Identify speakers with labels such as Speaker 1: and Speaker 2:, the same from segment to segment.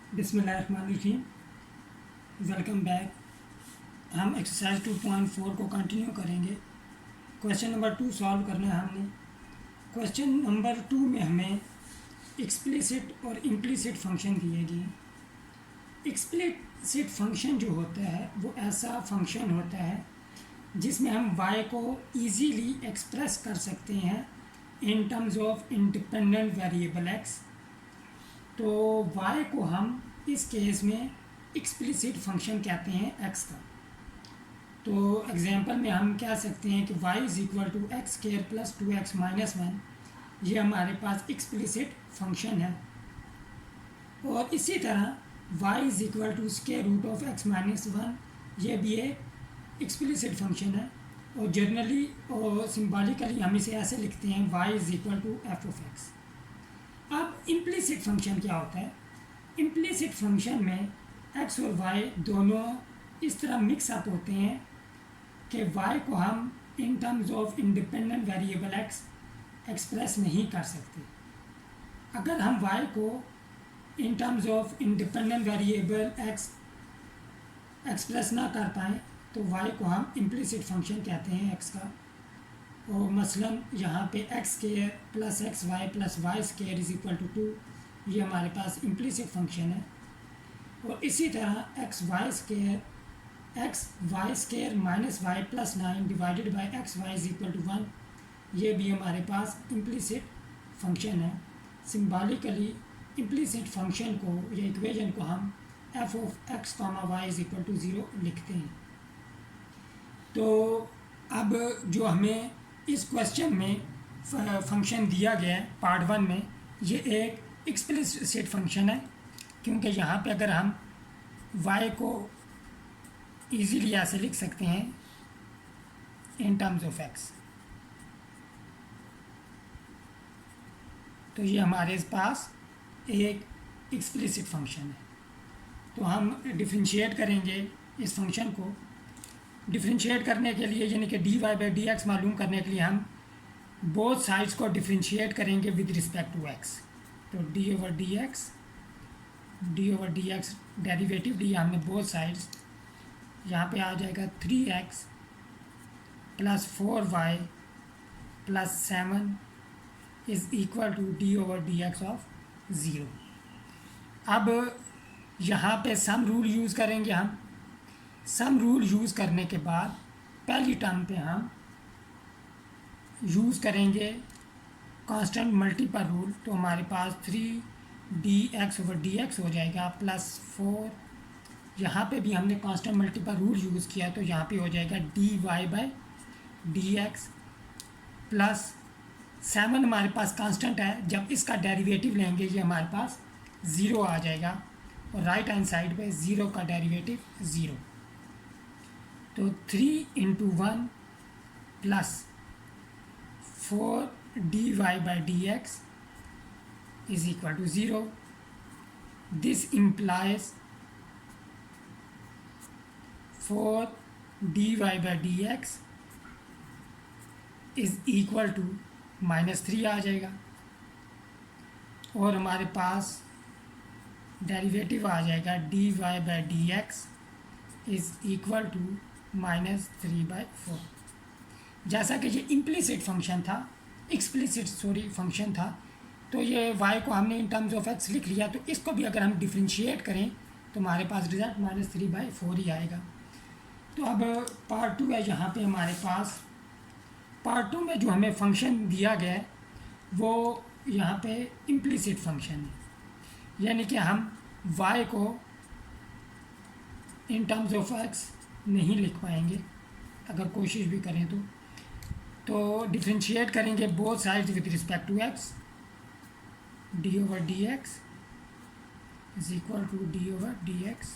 Speaker 1: बिस्मिल्लाहिर्रहमानिर्रहीम। Welcome back. हम exercise 2.4 को कंटिन्यू करेंगे। क्वेश्चन नंबर 2 सॉल्व करना है हमने। क्वेश्चन नंबर 2 में हमें एक्सप्लिसिट और इम्प्लिसिट फंक्शन दिए गए। एक्सप्लिसिट फंक्शन जो होता है वो ऐसा फंक्शन होता है जिसमें हम y को इजीली एक्सप्रेस कर सकते हैं in terms of independent variable x। तो y को हम इस केस में एक्सप्लिसिट फंक्शन कहते हैं x का। तो एग्जांपल में हम कह सकते हैं कि y is equal to x square plus 2x minus 1, ये हमारे पास एक्सप्लिसिट फंक्शन है। और इसी तरह y is equal to square root of x minus 1, ये भी एक एक्सप्लिसिट फंक्शन है। और जनरली और सिम्बॉलिकली हम इसे ऐसे लिखते हैं y is equal to f of x. अब इम्प्लिसिट फंक्शन क्या होता है? इम्प्लिसिट फंक्शन में x और y दोनों इस तरह मिक्स अप होते हैं कि y को हम in terms of independent variable x express नहीं कर सकते। अगर हम y को in terms of independent variable x express ना कर पाएँ तो y को हम इम्प्लिसिट फंक्शन कहते हैं x का। और मसलन यहाँ पे x square plus x y plus y square is equal to 2, ये हमारे पास इम्प्लिसिट फंक्शन है। और इसी तरह x y square minus y plus 9 divided by x y is equal to 1, ये भी हमारे पास इम्प्लिसिट फंक्शन है। सिम्बॉलिकली इम्प्लिसिट फंक्शन को या इक्वेशन को हम f of x comma y is equal to 0 लिखते हैं। तो अब जो हमें इस क्वेश्चन में फंक्शन दिया गया है पार्ट 1 में, ये एक एक्सप्लिसिट फंक्शन है, क्योंकि यहाँ पे अगर हम y को इजीली ऐसे लिख सकते हैं इन टर्म्स ऑफ x, तो ये हमारे पास एक एक्सप्लिसिट फंक्शन है। तो हम डिफरेंशिएट करेंगे इस फंक्शन को। डिफरेंशिएट करने के लिए यानी कि dy बाई डी एक्स मालूम करने के लिए हम बोथ साइड्स को डिफरेंशिएट करेंगे विद रिस्पेक्ट टू x। तो d over d x derivative लिया हमने बोथ साइड्स, यहाँ पे आ जाएगा 3x plus 4y plus 7 is equal to d over d x of 0। अब यहाँ पे सम रूल यूज़ करेंगे हम। सम रूल यूज़ करने के बाद पहली टर्म पे हम यूज़ करेंगे कांस्टेंट मल्टीपल रूल। तो हमारे पास 3dx ओवर dx हो जाएगा प्लस 4, यहाँ पे भी हमने कांस्टेंट मल्टीपल रूल यूज़ किया तो यहाँ पे हो जाएगा dy बाई dx प्लस 7 हमारे पास कांस्टेंट है, जब इसका डेरिवेटिव लेंगे ये हमारे पास 0 आ जाएगा और राइट हैंड साइड पे 0 का डेरिवेटिव 0। तो 3 into 1 plus 4 d y by d x is equal to 0। This implies 4 d y by d x is equal to -3 आ जाएगा और हमारे पास डेरिवेटिव आ जाएगा d y by d x is equal to -3/4। जैसा कि ये इम्प्लिसिट फंक्शन था, एक्सप्लिसिट फंक्शन था, तो ये y को हमने इन टर्म्स ऑफ x लिख लिया। तो इसको भी अगर हम डिफरेंशिएट करें तो हमारे पास रिजल्ट -3/4 ही आएगा। तो अब पार्ट 2 है, यहाँ पे हमारे पास पार्ट 2 में जो हमें फंक्शन दिया गया है वो यहाँ पे इम्प्लिसिट फंक्शन है, यानी कि हम y को इन टर्म्स ऑफ x नहीं लिख पाएंगे अगर कोशिश भी करें तो डिफरेंशिएट करेंगे both sides with respect to x। D over d x is equal to d over d x.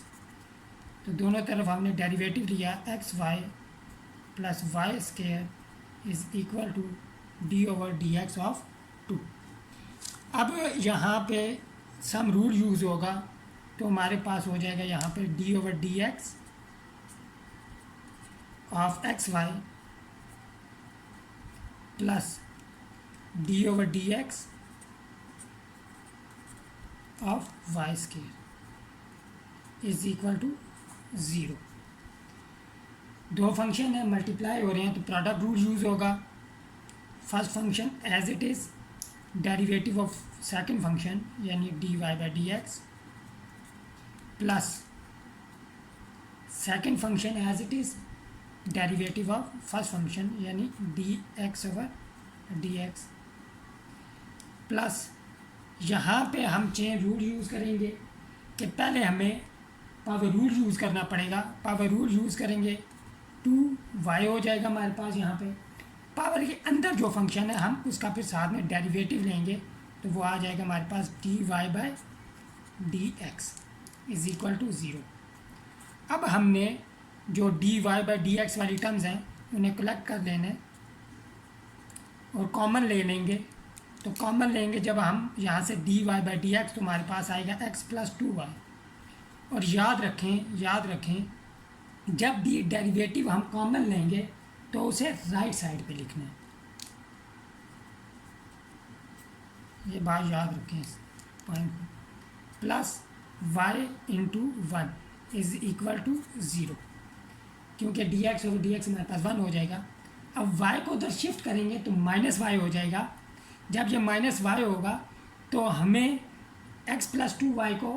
Speaker 1: तो दोनों तरफ हमने डेरिवेटिव लिया x y plus y square is equal to d over d x of 2। अब यहाँ पे सम rule use होगा तो हमारे पास हो जाएगा यहाँ पे d over d x of x y plus d over d x of y square. Is equal to 0। दो फंक्शन है मल्टीप्लाई हो रहे हैं तो प्रोडक्ट रूल यूज़ होगा। First function as it is derivative of second function यानी dy by d x plus second function as it is derivative of first function यानी d x over d x plus यहाँ पे हम chain rule use करेंगे कि पहले हमें power rule use करना पड़ेगा। पावर रूल यूज़ करेंगे 2y हो जाएगा हमारे पास यहाँ पे। पावर के अंदर जो फंक्शन है हम उसका फिर साथ में डेरिवेटिव लेंगे तो वो आ जाएगा हमारे पास dy by d x is equal to 0। अब हमने जो dy बाई डी एक्स वाली टर्म्स हैं उन्हें कलेक्ट कर लेने और कॉमन ले लेंगे। तो कॉमन लेंगे जब हम यहाँ से dy बाई डी एक्स तो हमारे पास आएगा x प्लस 2y। और याद रखें जब भी डेरिवेटिव हम कॉमन लेंगे तो उसे राइट साइड पे लिखना है। ये बात याद रखें इस पॉइंट पे। Plus y into 1 is equal to 0 क्योंकि d x over d x हमारे पास 1 हो जाएगा। अब y को उधर शिफ्ट करेंगे तो माइनस वाई हो जाएगा। जब ये माइनस वाई होगा तो हमें x प्लस 2y को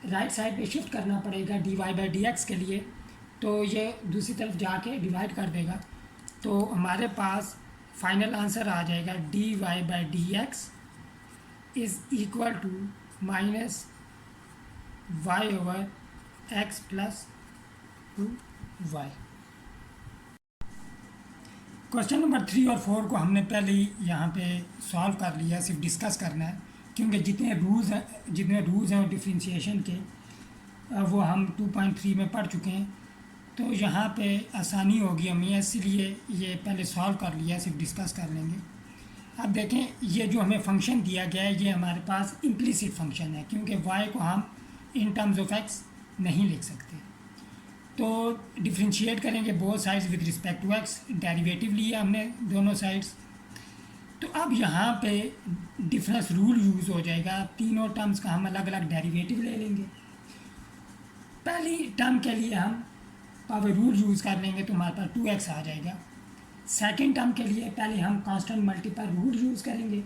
Speaker 1: राइट साइड पे शिफ्ट करना पड़ेगा dy बाई डी एक्स के लिए। तो ये दूसरी तरफ जाके डिवाइड कर देगा तो हमारे पास फाइनल आंसर आ जाएगा dy by d x is equal to minus y over x plus 2y। Question number 3 और 4 को हमने पहले ही यहाँ पे सॉल्व कर लिया, सिर्फ डिस्कस करना है क्योंकि जितने रूल्स हैं डिफरेंशिएशन के वो हम 2.3 में पढ़ चुके हैं। तो यहाँ पे आसानी होगी हमें, इसीलिए ये पहले सॉल्व कर लिया, सिर्फ डिस्कस कर लेंगे। अब देखें ये जो हमें फंक्शन दिया गया है ये हमारे पास इम्प्लिसिट फंक्शन है क्योंकि y को हम इन टर्म्स ऑफ x नहीं लिख सकते। तो डिफ्रेंशिएट करेंगे both sides with respect to x। Derivative लिया हमने दोनों साइड्स। तो अब यहाँ पे डिफरेंस रूल यूज़ हो जाएगा। तीनों टर्म्स का हम अलग अलग डेरिवेटिव ले लेंगे। पहली टर्म के लिए हम पावर रूल यूज़ कर लेंगे तो हमारे पास 2x आ जाएगा। सेकंड टर्म के लिए पहले हम कांस्टेंट मल्टीप्लाई रूल यूज़ करेंगे।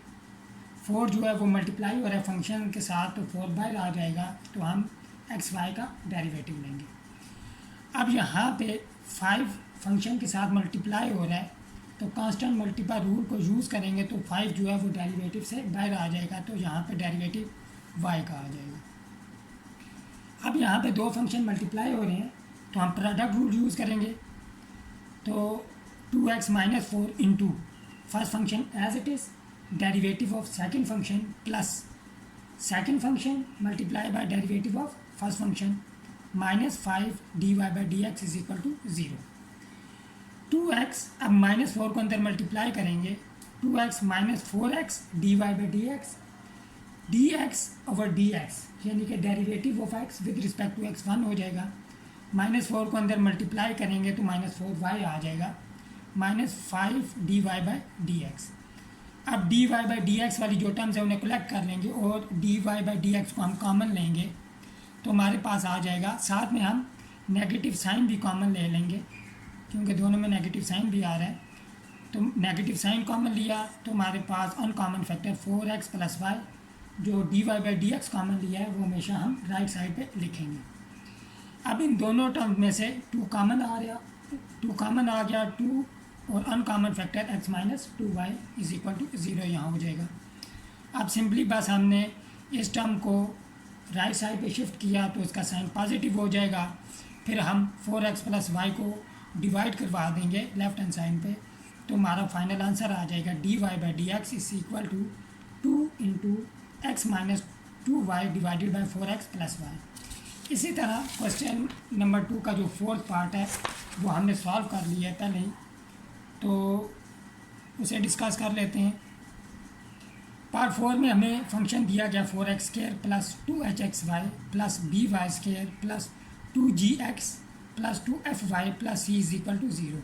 Speaker 1: 4 जो है वो मल्टीप्लाई हो रहा है फंक्शन के साथ तो 4 बाहर आ जाएगा तो हम xy का डेरिवेटिव लेंगे। अब यहाँ पे 5 फंक्शन के साथ मल्टीप्लाई हो रहा है तो कांस्टेंट मल्टीप्लाई रूल को यूज़ करेंगे तो 5 जो है वो डेरिवेटिव से बाहर आ जाएगा तो यहाँ पे डेरिवेटिव y का आ जाएगा। अब यहाँ पे दो फंक्शन मल्टीप्लाई हो रहे हैं तो हम प्रोडक्ट रूल यूज़ करेंगे। तो 2x minus 4 into first function as it is derivative of second function plus second function multiply by derivative of first function minus 5 dy by d x is equal to 0। 2x अब minus 4 को अंदर multiply करेंगे 2x minus 4x dy by d x dx over dx यानी कि derivative of x with respect to x 1 हो जाएगा। Minus 4 को अंदर मल्टीप्लाई करेंगे तो माइनस 4y आ जाएगा minus 5 dy by d x. अब dy बाई डी एक्स वाली जो टर्म्स है उन्हें कलेक्ट कर लेंगे और dy बाई डी एक्स को हम कॉमन लेंगे तो हमारे पास आ जाएगा। साथ में हम नेगेटिव साइन भी कॉमन ले लेंगे क्योंकि दोनों में नेगेटिव साइन भी आ रहा है। तो नेगेटिव साइन कॉमन लिया तो हमारे पास uncommon factor 4x plus y जो dy by d x common लिया है वो हमेशा हम राइट साइड पे लिखेंगे। अब इन दोनों टर्म में से 2 कॉमन आ गया 2 और uncommon factor x minus 2y is equal to 0 यहाँ हो जाएगा। अब सिंपली बस हमने इस टर्म को राइट साइड पे शिफ्ट किया तो इसका साइन पॉजिटिव हो जाएगा। फिर हम 4x प्लस वाई को डिवाइड करवा देंगे लेफ्ट हैंड साइड पे तो हमारा फाइनल आंसर आ जाएगा dy by d x is equal to 2 into x minus 2y divided by 4x plus y. इसी तरह क्वेश्चन नंबर 2 का जो फोर्थ पार्ट है वो हमने सॉल्व कर लिया है पहले ही तो उसे डिस्कस कर लेते हैं। पार्ट 4 में हमें फंक्शन दिया गया 4x square plus 2hxy plus by square plus 2gx plus 2fy plus c is equal to 0।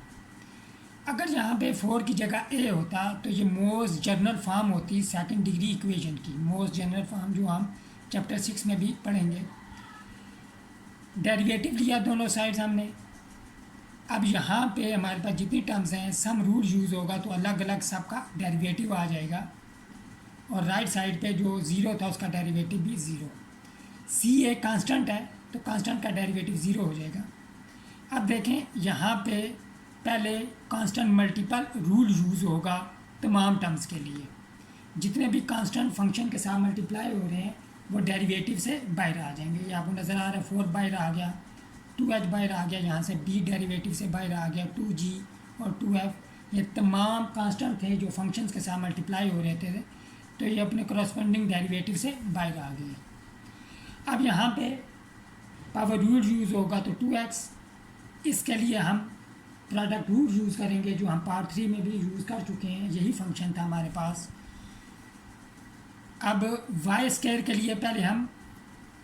Speaker 1: अगर यहाँ पे 4 की जगह a होता तो ये मोस्ट जनरल फॉर्म होती सेकंड डिग्री इक्वेशन की, मोस्ट जनरल फॉर्म जो हम चैप्टर 6 में भी पढ़ेंगे। डेरिवेटिव लिया दोनों साइड्स हमने। अब यहाँ पे हमारे पास जितनी टर्म्स हैं सम रूल यूज़ होगा तो अलग अलग सबका डेरिवेटिव आ जाएगा, और राइट साइड पे जो ज़ीरो था उसका डेरिवेटिव भी ज़ीरो। सी एक कांस्टेंट है तो कांस्टेंट का डेरिवेटिव ज़ीरो हो जाएगा। अब देखें यहाँ पे पहले कांस्टेंट मल्टीपल रूल यूज़ होगा तमाम टर्म्स के लिए। जितने भी कांस्टेंट फंक्शन के साथ मल्टीप्लाई हो रहे हैं वो डेरिवेटिव से बाहर आ जाएंगे। ये आपको नज़र आ रहा है, 4 बाहर आ गया, 2h बाहर आ गया, यहाँ से b डेरिवेटिव से बाहर आ गया, 2g और 2f। ये तमाम कांस्टेंट थे जो फंक्शंस के साथ मल्टीप्लाई हो रहे थे, तो ये अपने करस्पॉन्डिंग डेरिवेटिव से बाहर आ गए। अब यहाँ पे पावर रूल यूज़ होगा तो 2x, इसके लिए हम प्रोडक्ट रूल यूज़ करेंगे जो हम पार्ट 3 में भी यूज़ कर चुके हैं, यही फंक्शन था हमारे पास। अब वाई स्क्वायर के लिए पहले हम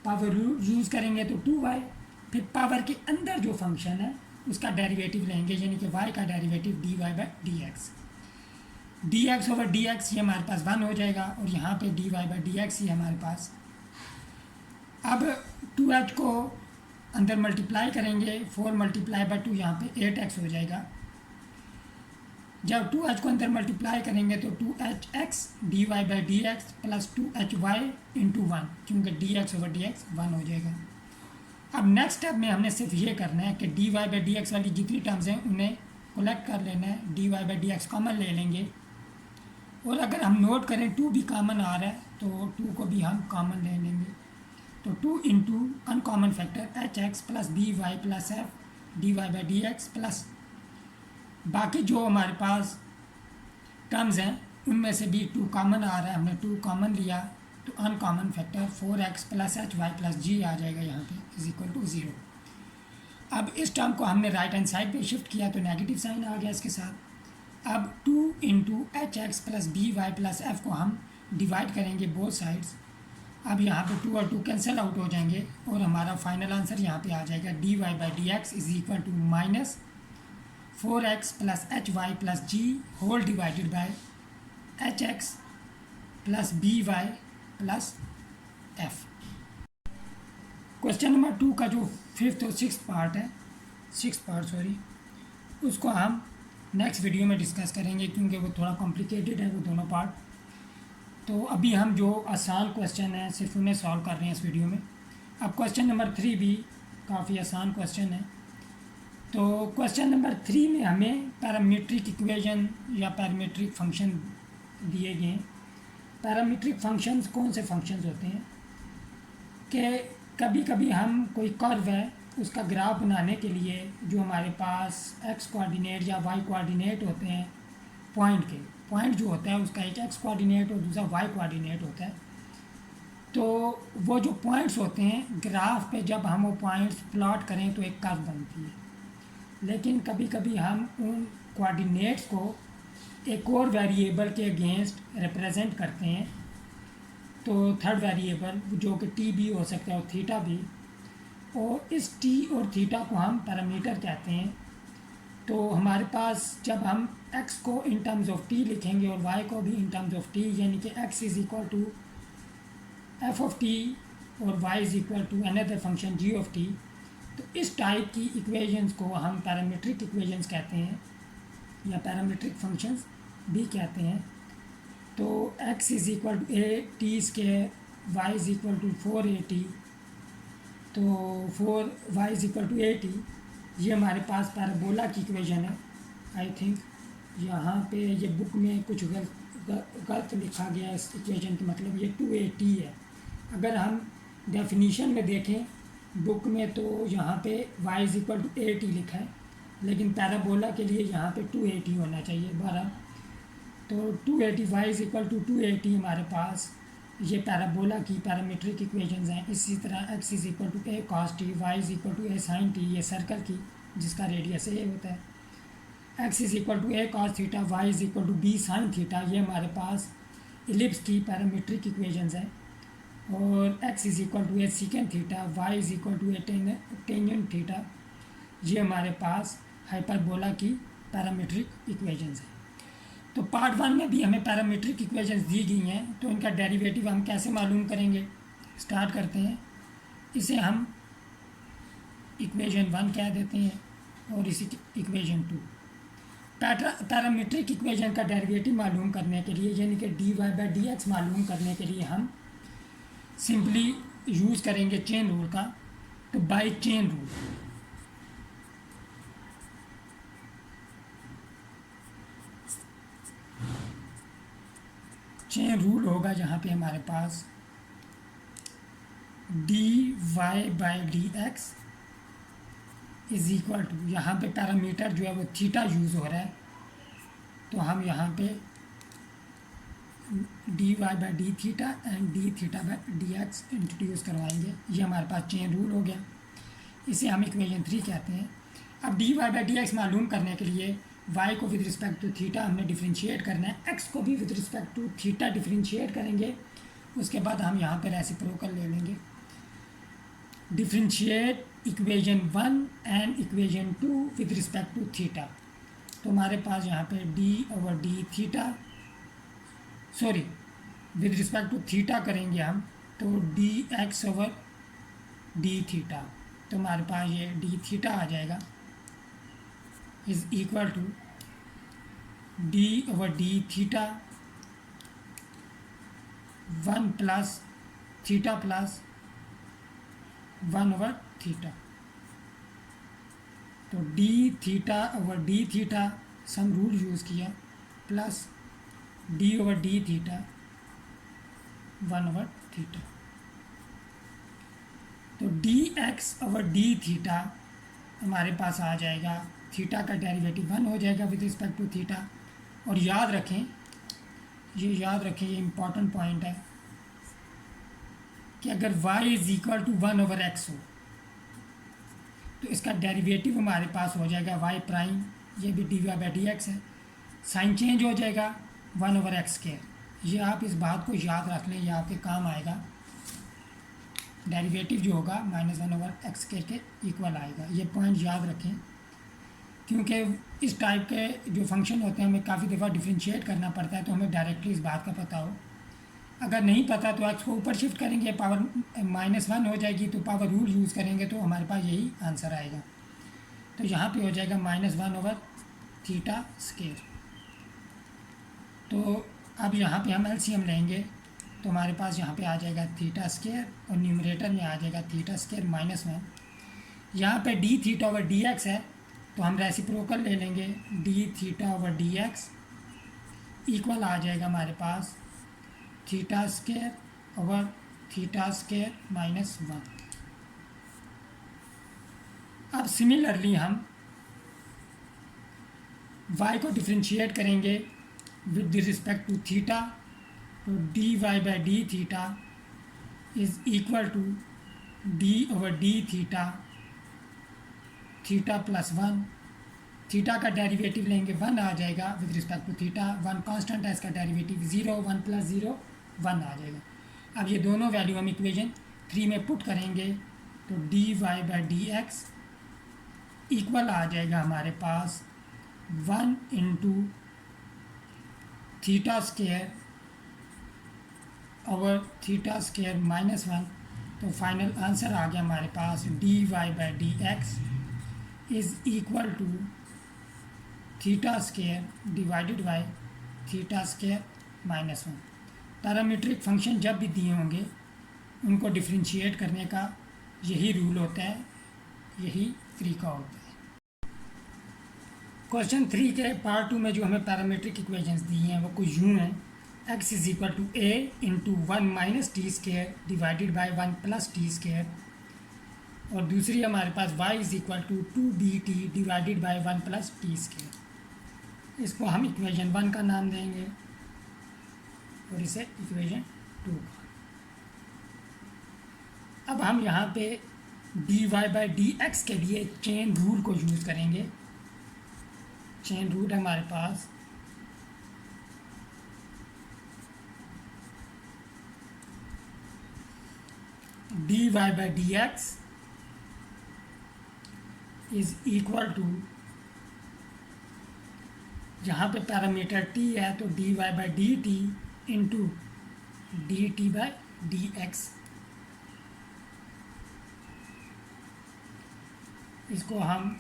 Speaker 1: पावर रूल यूज़ करेंगे तो 2y, फिर पावर के अंदर जो फंक्शन है उसका डेरिवेटिव लेंगे, यानी कि y का डेरिवेटिव dy/dx। dx/dx ये हमारे पास 1 हो जाएगा, और यहाँ पे dy/dx ही हमारे पास। अब 2h को अंदर मल्टीप्लाई करेंगे, 4 × 2 यहाँ पे 8x हो जाएगा। जब 2h को अंदर मल्टीप्लाई करेंगे तो 2hx dy/dx प्लस 2hy × 1, क्योंकि dx/dx 1 हो जाएगा। अब नेक्स्ट स्टेप में हमने सिर्फ ये करना है कि dy/dx वाली जितनी टर्म्स हैं उन्हें कलेक्ट कर लेना है, dy/dx कॉमन ले लेंगे, और अगर हम नोट करें 2 भी कॉमन आ रहा है तो 2 को भी हम कॉमन ले लेंगे। तो 2 × uncommon factor hx plus by plus f dy/dx plus बाकी जो हमारे पास टर्म्स हैं उनमें से भी 2 कॉमन आ रहा है, हमने 2 कॉमन लिया तो uncommon factor 4x plus hy plus g आ जाएगा यहाँ पे =0। अब इस टर्म को हमने राइट हैंड साइड पे शिफ्ट किया तो नेगेटिव साइन आ गया इसके साथ। अब 2 × hx plus by plus f को हम डिवाइड करेंगे बोथ साइड्स। अब यहाँ पे 2 और 2 कैंसिल आउट हो जाएंगे और हमारा फाइनल आंसर यहाँ पे आ जाएगा dy/dx = -4x plus hy plus g whole divided by hx plus by plus f। Question number 2 का जो 5th और 6th पार्ट है, 6th पार्ट उसको हम नेक्स्ट वीडियो में डिस्कस करेंगे, क्योंकि वो थोड़ा कॉम्प्लिकेटेड है वो दोनों पार्ट। तो अभी हम जो आसान क्वेश्चन है सिर्फ उन्हें सॉल्व कर रहे हैं इस वीडियो में। अब क्वेश्चन नंबर 3 भी काफ़ी आसान क्वेश्चन है। तो क्वेश्चन नंबर 3 में हमें पैरामीट्रिक इक्वेशन या पैरामीट्रिक फंक्शन दिए गए हैं। पैरामीट्रिक फंक्शंस कौन से फंक्शंस होते हैं कि कभी कभी हम कोई कर्व है उसका ग्राफ बनाने के लिए जो हमारे पास x कोऑर्डिनेट या y कोऑर्डिनेट होते हैं, पॉइंट जो होता है उसका एक x कोऑर्डिनेट और दूसरा y कोऑर्डिनेट होता है। तो वो जो पॉइंट्स होते हैं ग्राफ पे जब हम वो पॉइंट्स प्लॉट करें तो एक कर्व बनती है, लेकिन कभी कभी हम उन कोऑर्डिनेट्स को एक और वेरिएबल के अगेंस्ट रिप्रेजेंट करते हैं। तो थर्ड वेरिएबल जो कि t भी हो सकता है और थीटा भी, और इस t और थीटा को हम पैरामीटर कहते हैं। तो हमारे पास जब हम x को इन टर्म्स ऑफ t लिखेंगे और y को भी इन टर्म्स ऑफ t, यानी कि x = f(t) और y = अनदर फंक्शन g(t), तो इस टाइप की इक्वेशंस को हम पैरामीट्रिक इक्वेशंस कहते हैं या पैरामीट्रिक फंक्शंस भी कहते हैं। तो x = a(t²), y = 4at, तो 4y = at, ये हमारे पास पैराबोला की इक्वेशन है। आई थिंक यहाँ पे ये बुक में कुछ गलत लिखा गया है इस इक्वेशन का, मतलब ये 2at है। अगर हम डेफिनीशन में देखें बुक में तो यहाँ पे y = at लिखा है, लेकिन पैराबोला के लिए यहाँ पे 2at होना चाहिए 12। तो 280 y = 280 हमारे पास ये पैराबोला की पैरामीट्रिक इक्वेशंस हैं। इसी तरह x = a cos t, y = a sin t, ये सर्कल की जिसका रेडियस a होता है। x = a cos theta, y = b sin theta, ये हमारे पास इलिप्स की पैरामीट्रिक इक्वेशंस हैं। और x = a secant theta, y = a tangent theta, ये हमारे पास हाइपरबोला की पैरामीट्रिक इक्वेशंस हैं। तो पार्ट 1 में भी हमें पैरामीट्रिक इक्वेशंस दी गई हैं, तो इनका डेरिवेटिव हम कैसे मालूम करेंगे, स्टार्ट करते हैं। इसे हम इक्वेशन 1 कह देते हैं और इसी इक्वेशन 2। पैरामीट्रिक इक्वेशन का डेरिवेटिव मालूम करने के लिए यानी कि dy/dx मालूम करने के लिए हम सिंपली यूज़ करेंगे चेन रूल का। तो बाय चेन रूल होगा जहाँ पे हमारे पास dy/dx इज इक्वल टू, यहाँ पे पैरामीटर जो है वो थीटा यूज़ हो रहा है, तो हम यहाँ पे dy/d थीटा एंड d थीटा/dx इंट्रोड्यूस करवाएंगे। ये हमारे पास चेन रूल हो गया, इसे हम इक्वेशन 3 कहते हैं। अब dy/dx मालूम करने के लिए y को विद रिस्पेक्ट टू थीटा हमने डिफ्रेंशिएट करना है, x को भी with respect to theta differentiate करेंगे। उसके बाद हम यहाँ पर रेसिप्रोकल ले लेंगे। Differentiate equation 1 and equation 2 with respect to theta. तो हमारे पास यहाँ पे d/d theta, sorry with respect to theta करेंगे हम, तो dx/d थीटा। तो हमारे पास ये d थीटा आ जाएगा is equal to d/d theta 1 plus theta plus 1/थीटा। तो d थीटा/d थीटा सम रूल यूज़ किया प्लस d/d थीटा 1/थीटा। तो dx/d थीटा हमारे पास आ जाएगा, थीटा का डेरिवेटिव 1 हो जाएगा विद रिस्पेक्ट टू थीटा। और याद रखें, ये इम्पॉर्टेंट पॉइंट है कि अगर y is equal to 1/x हो तो इसका डेरिवेटिव हमारे पास हो जाएगा y प्राइम, ये भी dy/dx है, साइन चेंज हो जाएगा 1/x²। ये आप इस बात को याद रख लें, ये आपके काम आएगा। डेरिवेटिव जो होगा -1/x² के इक्वल आएगा, ये पॉइंट याद रखें, क्योंकि इस टाइप के जो फंक्शन होते हैं हमें काफ़ी दफ़ा डिफ्रेंशिएट करना पड़ता है, तो हमें डायरेक्टली इस बात का पता हो। अगर नहीं पता तो x को ऊपर शिफ्ट करेंगे, पावर -1 हो जाएगी, तो पावर रूल यूज़ करेंगे तो हमारे पास यही आंसर आएगा। तो यहाँ पे हो जाएगा -1/θ²। तो अब यहाँ पे हम एलसीएम लेंगे, तो हमारे पास यहाँ पे आ जाएगा θ² और न्यूमरेटर में आ जाएगा θ² -1। यहाँ पे d θ/dx है, तो हम रेसिप्रोकल ले लेंगे, d θ/dx इक्वल आ जाएगा हमारे पास θ² और θ² -1। अब सिमिलरली हम y को डिफ्रेंशिएट करेंगे विद रिस्पेक्ट टू थीटा। तो dy/d theta is equal to d/d theta theta plus 1। Theta का डेरिवेटिव लेंगे 1 आ जाएगा with respect to theta, 1 constant है, इसका डेरिवेटिव 0, 1 + 0 1 आ जाएगा। अब ये दोनों वैल्यू हम इक्वेशन 3 में पुट करेंगे, तो dy/dx इक्वल आ जाएगा हमारे पास 1 × θ² और θ² -1। तो फाइनल आंसर आ गया हमारे पास dy/dx is equal to θ² divided by θ² -1। Parametric function जब भी दिए होंगे उनको डिफ्रेंशिएट करने का यही रूल होता है, यही तरीका होता है। क्वेश्चन 3 के पार्ट 2 में जो हमें पैरामीट्रिक इक्वेशंस दी हैं वो कुछ यूँ हैं, x is equal to a into 1 - t² divided by 1 + t²। और दूसरी हमारे पास y is equal to 2bt divided by 1 + t²। इसको हम इक्वेशन 1 का नाम देंगे और इसे इक्वेशन 2 का। अब हम यहाँ पे dy/dx के लिए चेन रूल को यूज़ करेंगे। चेन रूल है हमारे पास dy/dx इज इक्वल टू, यहाँ पे पैरामीटर t है तो dy/dt इंटू dt/dx। इसको हम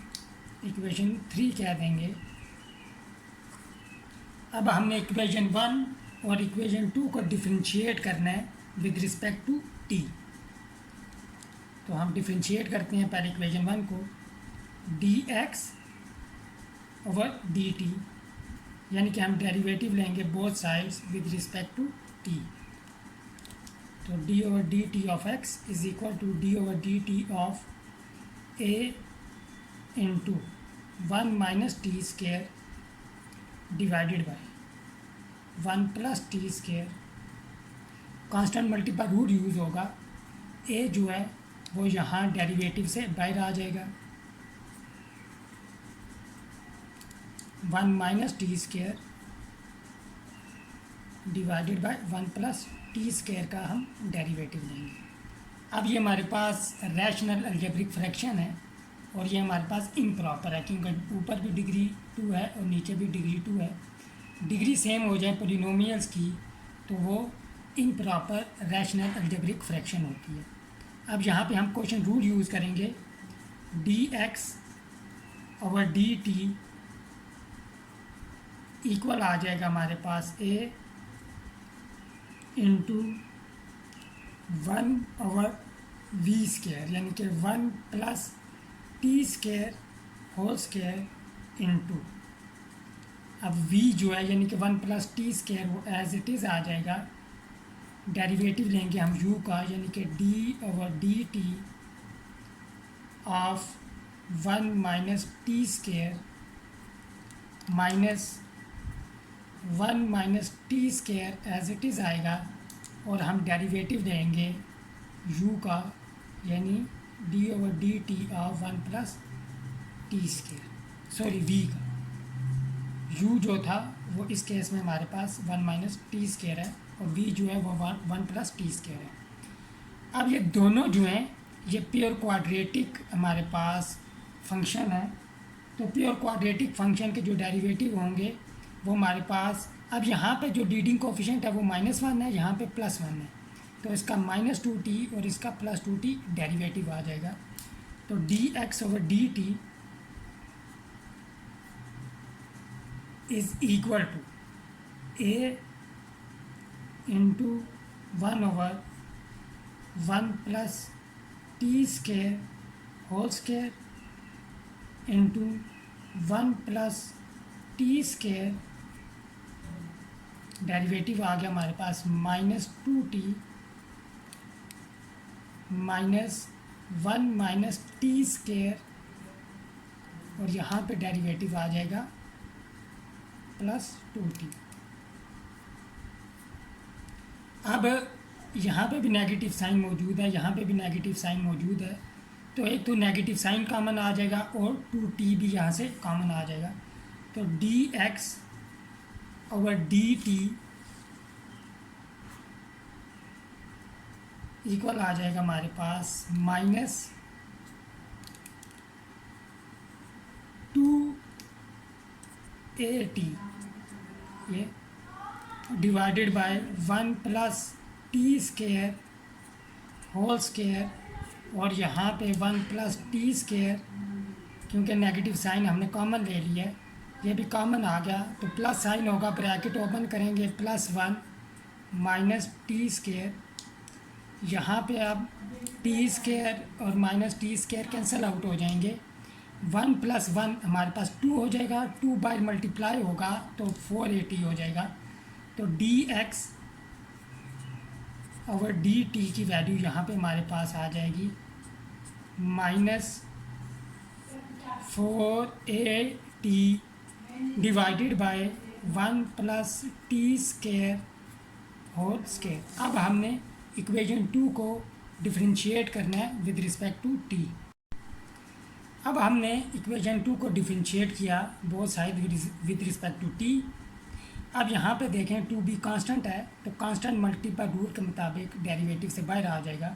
Speaker 1: इक्वेशन 3 कह देंगे। अब हमने इक्वेशन 1 और इक्वेशन 2 को डिफरेंशिएट करना है विद रिस्पेक्ट टू टी। तो हम डिफरेंशिएट करते हैं पहले इक्वेशन 1 को, d x over d t, यानी कि हम डेरिवेटिव लेंगे both sides with respect to t. तो d over d t of x is equal to d over d t of a into 1 minus t square divided by 1 plus t square. Constant multiple root use होगा, a जो है वो यहाँ derivative से बाहर आ जाएगा, 1 minus t square divided by 1 plus t square का हम डेरिवेटिव लेंगे। अब ये हमारे पास रैशनल अलजेब्रिक फ्रैक्शन है और ये हमारे पास इम्प्रॉपर है, क्योंकि ऊपर भी डिग्री 2 है और नीचे भी डिग्री 2 है। डिग्री सेम हो जाए पोलिनोमियल्स की तो वो इम्प्रॉपर रैशनल अलजेब्रिक फ्रैक्शन होती है। अब यहाँ पे हम क्वेश्चन रूल यूज़ करेंगे, d x over d t equal आ जाएगा हमारे पास a into 1 over v square, यानी कि 1 plus t square whole square into, अब v जो है यानी कि 1 प्लस टी स्केयर वो एज इट इज़ आ जाएगा। डेरिवेटिव लेंगे हम u का, यानी कि d over d t of 1 minus t square minus 1 minus t square as it is आएगा, और हम डेरिवेटिव लेंगे u का, यानी d over d t of 1 plus t square, sorry v का। u जो था वो इस केस में हमारे पास 1 माइनस टी स्केयर है और v जो है वो 1 प्लस टी स्केयर है। अब ये दोनों जो हैं ये प्योर क्वाड्रेटिक हमारे पास फंक्शन है, तो प्योर क्वाड्रेटिक फंक्शन के जो डेरिवेटिव होंगे वो हमारे पास, अब यहाँ पे जो लीडिंग कोफिशिएंट है वो -1 है, यहाँ पे +1 है, तो इसका -2t और इसका +2t डेरिवेटिव आ जाएगा। तो d x over d T is equal to a into 1 over 1 plus t square whole square into 1 plus t square, derivative आ गया हमारे पास -2t minus 1 minus t square, और यहाँ पे डेरिवेटिव आ जाएगा +2t। अब यहाँ पे भी नेगेटिव साइन मौजूद है, यहाँ पे भी नेगेटिव साइन मौजूद है, तो एक तो नेगेटिव साइन कॉमन आ जाएगा और 2t भी यहाँ से कॉमन आ जाएगा। तो d x over d t equal आ जाएगा हमारे पास -2at, ये divided by 1 plus t square whole square, और यहाँ पे 1 प्लस टी स्केयर, क्योंकि नेगेटिव साइन हमने कॉमन ले लिया है, ये भी कॉमन आ गया तो प्लस साइन होगा, ब्रैकेट ओपन करेंगे +1 माइनस टी स्केयर, यहाँ पे अब टी स्केयर और minus t square cancel out हो जाएंगे, 1 + 1 हमारे पास 2 हो जाएगा, 2 बाय मल्टीप्लाई होगा तो 480 हो जाएगा। तो d x over d t की वैल्यू यहाँ पे हमारे पास आ जाएगी -480 divided by 1 plus t square whole square. अब हमने इक्वेशन 2 को डिफरेंशिएट करना है विद रिस्पेक्ट टू टी। अब हमने इक्वेशन 2 को डिफरेंशिएट किया both side with respect to t. अब यहाँ पे देखें 2b कांस्टेंट है, तो कांस्टेंट मल्टीपल रूल के मुताबिक डेरिवेटिव से बाहर आ जाएगा।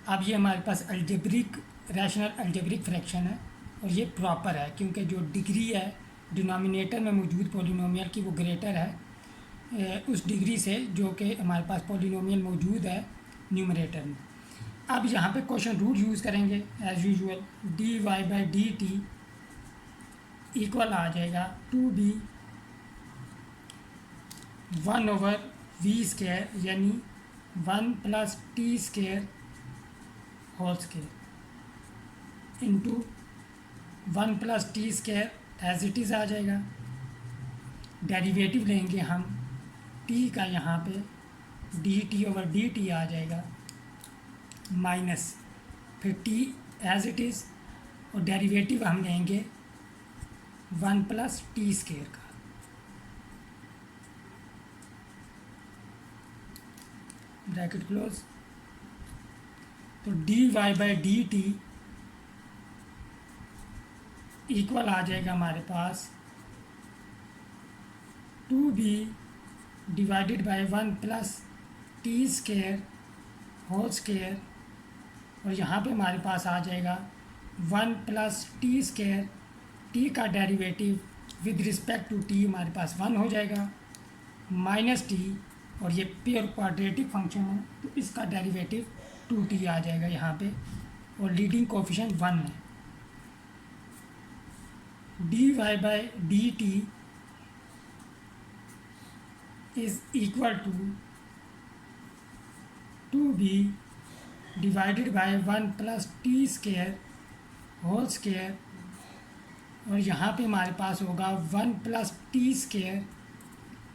Speaker 1: अब ये हमारे पास अलजेब्रिक रैशनल अलजेब्रिक फ्रैक्शन है और ये प्रॉपर है, क्योंकि जो डिग्री है डिनोमिनेटर में मौजूद पॉलिनोमियल की वो ग्रेटर है उस डिग्री से जो कि हमारे पास पॉलिनोमियल मौजूद है न्यूमरेटर में। अब यहाँ पे क्वेश्चन रूल यूज़ करेंगे as usual, d y by d t equal आ जाएगा 2b 1/v² यानी 1 + t² whole square into 1 + t² as it is आ जाएगा। डेरिवेटिव लेंगे हम t का, यहाँ पे dt/dt आ जाएगा माइनस फिर t एज इट इज़, और डेरिवेटिव हम लेंगे 1 + t² का। Bracket close. तो dy by d t equal आ जाएगा हमारे पास 2b divided by 1 + t² whole square, और यहाँ पे हमारे पास आ जाएगा 1 + t², t का derivative with respect to t हमारे पास 1 हो जाएगा माइनस t, और ये प्योर क्वाड्रेटिक फंक्शन है तो इसका डेरिवेटिव 2t आ जाएगा यहाँ पे, और लीडिंग कोफिशिएंट 1 है। dy by d t is equal to 2b divided by 1 + t² whole square, और यहाँ पे हमारे पास होगा 1 + t²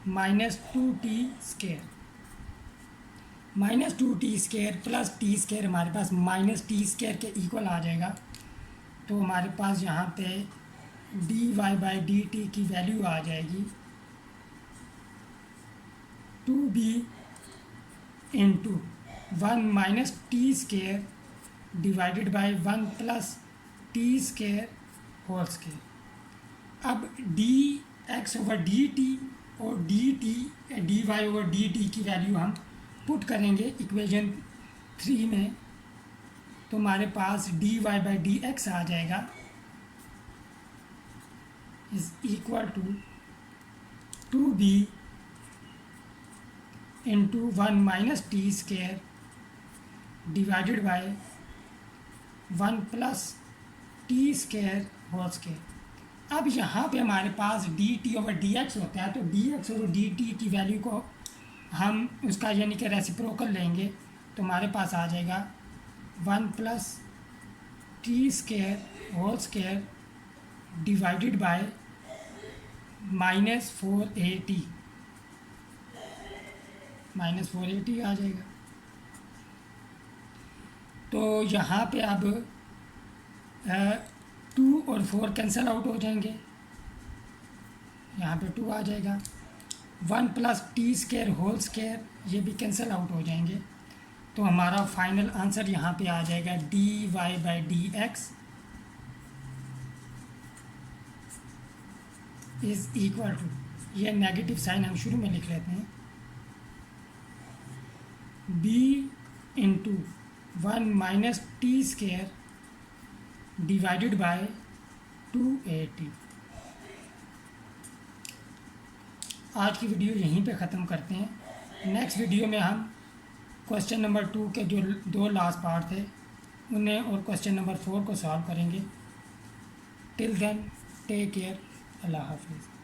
Speaker 1: minus 2t² minus 2t² plus t² हमारे पास माइनस t² के इक्वल आ जाएगा। तो हमारे पास यहाँ पे dy बाई डी टी की वैल्यू आ जाएगी 2b into 1 - t² divided by 1 + t² whole square. अब dx/dt और dy/dt की वैल्यू हम पुट करेंगे इक्वेशन 3 में, तो हमारे पास dy बाई dx आ जाएगा is equal to 2b into 1 - t² divided by 1 + t² whole square. अब यहाँ पे हमारे पास dt/dx होता है, तो dx/dt की वैल्यू को हम उसका यानी कि रेसिप्रोकल लेंगे, तो हमारे पास आ जाएगा 1 + t² whole square divided by -480 आ जाएगा। तो यहाँ पे अब 2 और 4 कैंसिल आउट हो जाएंगे, यहाँ पे 2 आ जाएगा। 1 + t² होल स्क्वायर ये भी कैंसिल आउट हो जाएंगे, तो हमारा फाइनल आंसर यहाँ पे आ जाएगा dy by dx is equal to, ये नेगेटिव साइन हम शुरू में लिख लेते हैं, b into 1 - t² divided bye 280। आज की वीडियो यहीं पे ख़त्म करते हैं। नेक्स्ट वीडियो में हम क्वेश्चन नंबर 2 के जो 2 लास्ट पार्ट थे उन्हें और क्वेश्चन नंबर 4 को सॉल्व करेंगे। टिल देन टेक केयर, अल्लाह हाफिज़।